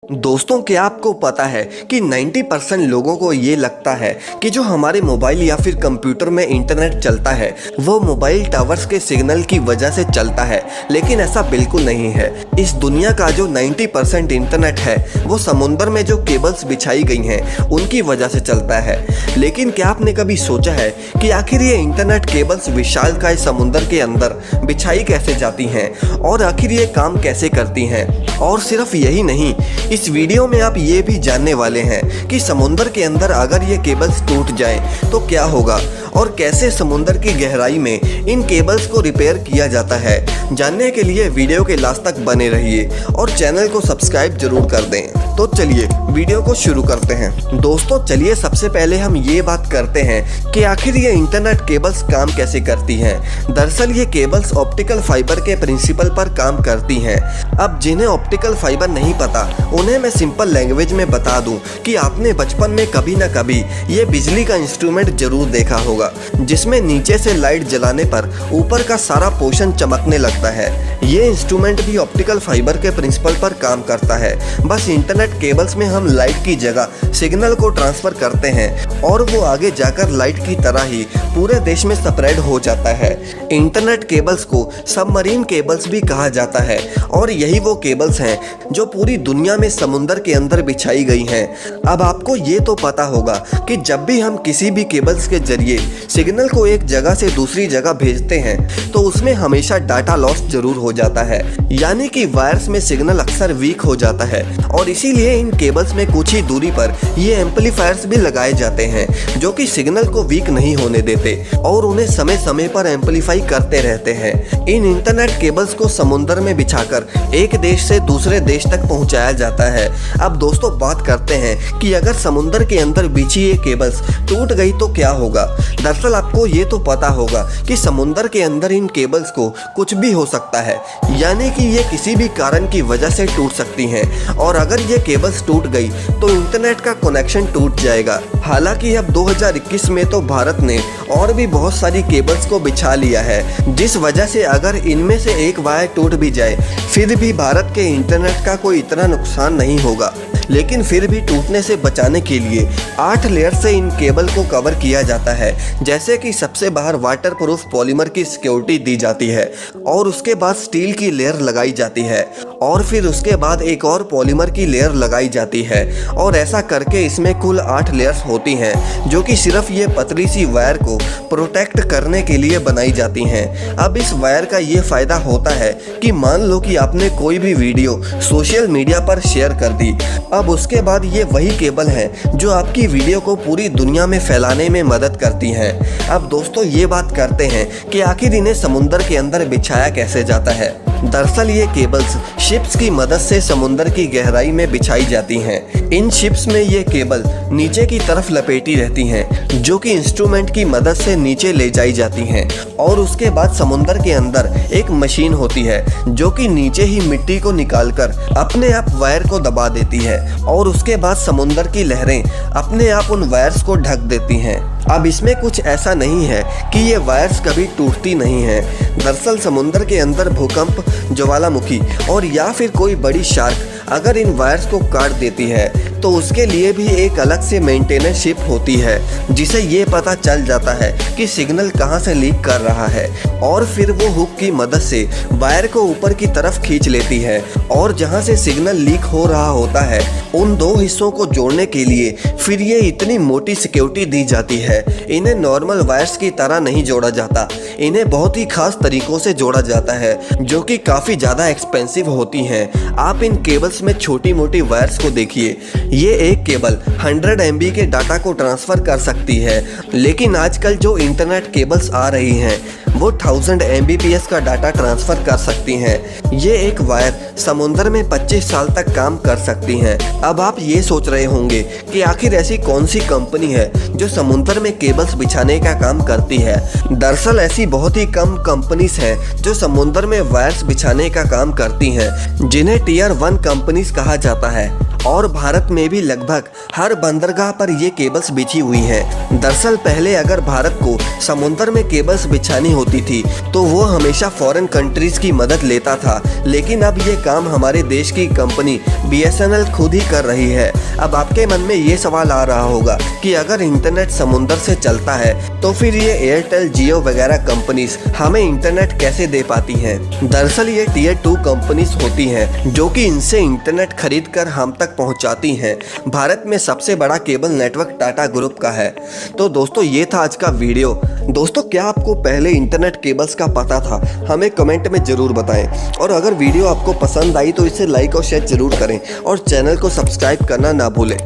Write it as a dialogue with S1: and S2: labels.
S1: दोस्तों, क्या आपको पता है कि 90% लोगों को ये लगता है कि जो हमारे मोबाइल या फिर कंप्यूटर में इंटरनेट चलता है वो मोबाइल टावर्स के सिग्नल की वजह से चलता है, लेकिन ऐसा बिल्कुल नहीं है। इस दुनिया का जो 90% इंटरनेट है वो समुद्र में जो केबल्स बिछाई गई हैं उनकी वजह से चलता है। लेकिन क्या आपने कभी सोचा है कि आखिर ये इंटरनेट केबल्स विशालकाय समुद्र के अंदर बिछाई कैसे जाती हैं और आखिर ये काम कैसे करती हैं? और सिर्फ यही नहीं, इस वीडियो में आप ये भी जानने वाले हैं कि समुद्र के अंदर अगर ये केबल्स टूट जाएं तो क्या होगा और कैसे समुद्र की गहराई में इन केबल्स को रिपेयर किया जाता है। जानने के लिए वीडियो के लास्ट तक बने रहिए और चैनल को सब्सक्राइब जरूर कर दें। तो चलिए वीडियो को शुरू करते हैं। दोस्तों, चलिए सबसे पहले हम ये बात करते हैं कि आखिर ये इंटरनेट केबल्स काम कैसे करती हैं। दरअसल ये केबल्स ऑप्टिकल फाइबर के प्रिंसिपल पर काम करती हैं। अब जिन्हें ऑप्टिकल फाइबर नहीं पता उन्हें मैं सिंपल लैंग्वेज में बता दूं कि आपने बचपन में कभी ना कभी ये बिजली का इंस्ट्रूमेंट जरूर देखा होगा जिसमें नीचे से लाइट जलाने पर ऊपर का सारा पोर्शन चमकने लगता है। ये इंस्ट्रूमेंट भी ऑप्टिकल फाइबर के प्रिंसिपल पर काम करता है। बस इंटरनेट केबल्स में हम लाइट की जगह सिग्नल को ट्रांसफर करते हैं और वो आगे जाकर लाइट की तरह ही पूरे देश में स्प्रेड हो जाता है। इंटरनेट केबल्स को सबमरीन केबल्स भी कहा जाता है और यही वो केबल्स हैं जो पूरी दुनिया में समुद्र के अंदर बिछाई गई हैं। अब आपको ये तो पता होगा कि जब भी हम किसी भी केबल्स के जरिए सिग्नल को एक जगह से दूसरी जगह भेजते हैं तो उसमें हमेशा डाटा लॉस जरूर हो जाता है, यानी कि वायर्स में सिग्नल अक्सर वीक हो जाता है और इसीलिए इन केबल्स में कुछ ही दूरी पर ये एम्पलीफायर्स भी लगाए जाते हैं जो कि सिग्नल को वीक नहीं होने देते और उन्हें समय समय पर एम्पलीफाई करते रहते हैं। इन इंटरनेट केबल्स को समुद्र में बिछाकर एक देश से दूसरे देश तक पहुंचाया जाता है। अब दोस्तों, बात करते हैं कि अगर समुद्र के अंदर बिछी ये केबल्स टूट गई तो क्या होगा। दरअसल आपको ये तो पता होगा कि समुद्र के अंदर इन केबल्स को कुछ भी हो सकता है, यानी कि ये किसी भी कारण की वजह से टूट सकती हैं और अगर ये केबल्स टूट गई तो इंटरनेट का कनेक्शन टूट जाएगा। हालांकि अब 2021 में तो भारत ने और भी बहुत सारी केबल्स को बिछा लिया है, जिस वजह से अगर इनमें से एक वायर टूट भी जाए फिर भी भारत के इंटरनेट का कोई इतना नुकसान नहीं होगा। लेकिन फिर भी टूटने से बचाने के लिए 8 लेयर से इन केबल को कवर किया जाता है। जैसे कि सबसे बाहर वाटरप्रूफ पॉलीमर की सिक्योरिटी दी जाती है और उसके बाद स्टील की लेयर लगाई जाती है और फिर उसके बाद एक और पॉलीमर की लेयर लगाई जाती है और ऐसा करके इसमें कुल 8 लेयर्स होती हैं जो कि सिर्फ ये पतली सी वायर को प्रोटेक्ट करने के लिए बनाई जाती हैं। अब इस वायर का ये फ़ायदा होता है कि मान लो कि आपने कोई भी वीडियो सोशल मीडिया पर शेयर कर दी, अब उसके बाद ये वही केबल है जो आपकी वीडियो को पूरी दुनिया में फैलाने में मदद करती हैं। अब दोस्तों, ये बात करते हैं कि आखिर इन्हें समुद्र के अंदर बिछाया कैसे जाता है। दरअसल ये केबल्स शिप्स की मदद से समुद्र की गहराई में बिछाई जाती हैं। इन शिप्स में ये केबल नीचे की तरफ लपेटी रहती हैं जो कि इंस्ट्रूमेंट की मदद से नीचे ले जाई जाती हैं और उसके बाद समुद्र के अंदर एक मशीन होती है जो कि नीचे ही मिट्टी को निकालकर अपने आप वायर को दबा देती है और उसके बाद समुद्र की लहरें अपने आप उन वायर्स को ढक देती हैं। अब इसमें कुछ ऐसा नहीं है कि ये वायर्स कभी टूटती नहीं हैं। दरअसल समुद्र के अंदर भूकंप, ज्वालामुखी और या फिर कोई बड़ी शार्क अगर इन वायर्स को काट देती है तो उसके लिए भी एक अलग से मेंटेनेंस शिप होती है जिसे ये पता चल जाता है कि सिग्नल कहाँ से लीक कर रहा है और फिर वो हुक की मदद से वायर को ऊपर की तरफ खींच लेती है और जहाँ से सिग्नल लीक हो रहा होता है उन दो हिस्सों को जोड़ने के लिए फिर ये इतनी मोटी सिक्योरिटी दी जाती है। इन्हें नॉर्मल वायर्स की तरह नहीं जोड़ा जाता, इन्हें बहुत ही खास तरीकों से जोड़ा जाता है जो कि काफ़ी ज़्यादा एक्सपेंसिव होती हैं। आप इन केबल्स में छोटी मोटी वायर्स को देखिए, ये एक केबल 100 MB के डाटा को ट्रांसफ़र कर सकती है, लेकिन आजकल जो इंटरनेट केबल्स आ रही हैं वो 1000 Mbps का डाटा ट्रांसफ़र कर सकती हैं। ये एक वायर समुद्र में 25 साल तक काम कर सकती हैं। अब आप ये सोच रहे होंगे कि आखिर ऐसी कौन सी कंपनी है जो समुद्र में केबल्स बिछाने का काम करती है। दरअसल ऐसी बहुत ही कम कंपनीज हैं जो समुद्र में वायर्स बिछाने का काम करती हैं, जिन्हें टियर 1 कंपनीज कहा जाता है और भारत में भी लगभग हर बंदरगाह पर ये केबल्स बिछी हुई हैं। दरअसल पहले अगर भारत को समुद्र में केबल्स बिछानी होती थी तो वो हमेशा फॉरेन कंट्रीज की मदद लेता था, लेकिन अब ये काम हमारे देश की कंपनी BSNL खुद ही कर रही है। अब आपके मन में ये सवाल आ रहा होगा कि अगर इंटरनेट समुद्र से चलता है तो फिर ये एयरटेल, जियो वगैरह कंपनीज हमें इंटरनेट कैसे दे पाती हैं? दरअसल ये टियर 2 कंपनीज होती हैं जो कि इनसे इंटरनेट खरीद कर हम तक पहुंचाती हैं। भारत में सबसे बड़ा केबल नेटवर्क टाटा ग्रुप का है। तो दोस्तों ये था आज का वीडियो। दोस्तों क्या आपको पहले इंटरनेट केबल्स का पता था? हमें कमेंट में ज़रूर बताएं। और अगर वीडियो आपको पसंद आई तो इसे लाइक और शेयर ज़रूर करें और चैनल को सब्सक्राइब करना ना भूलें।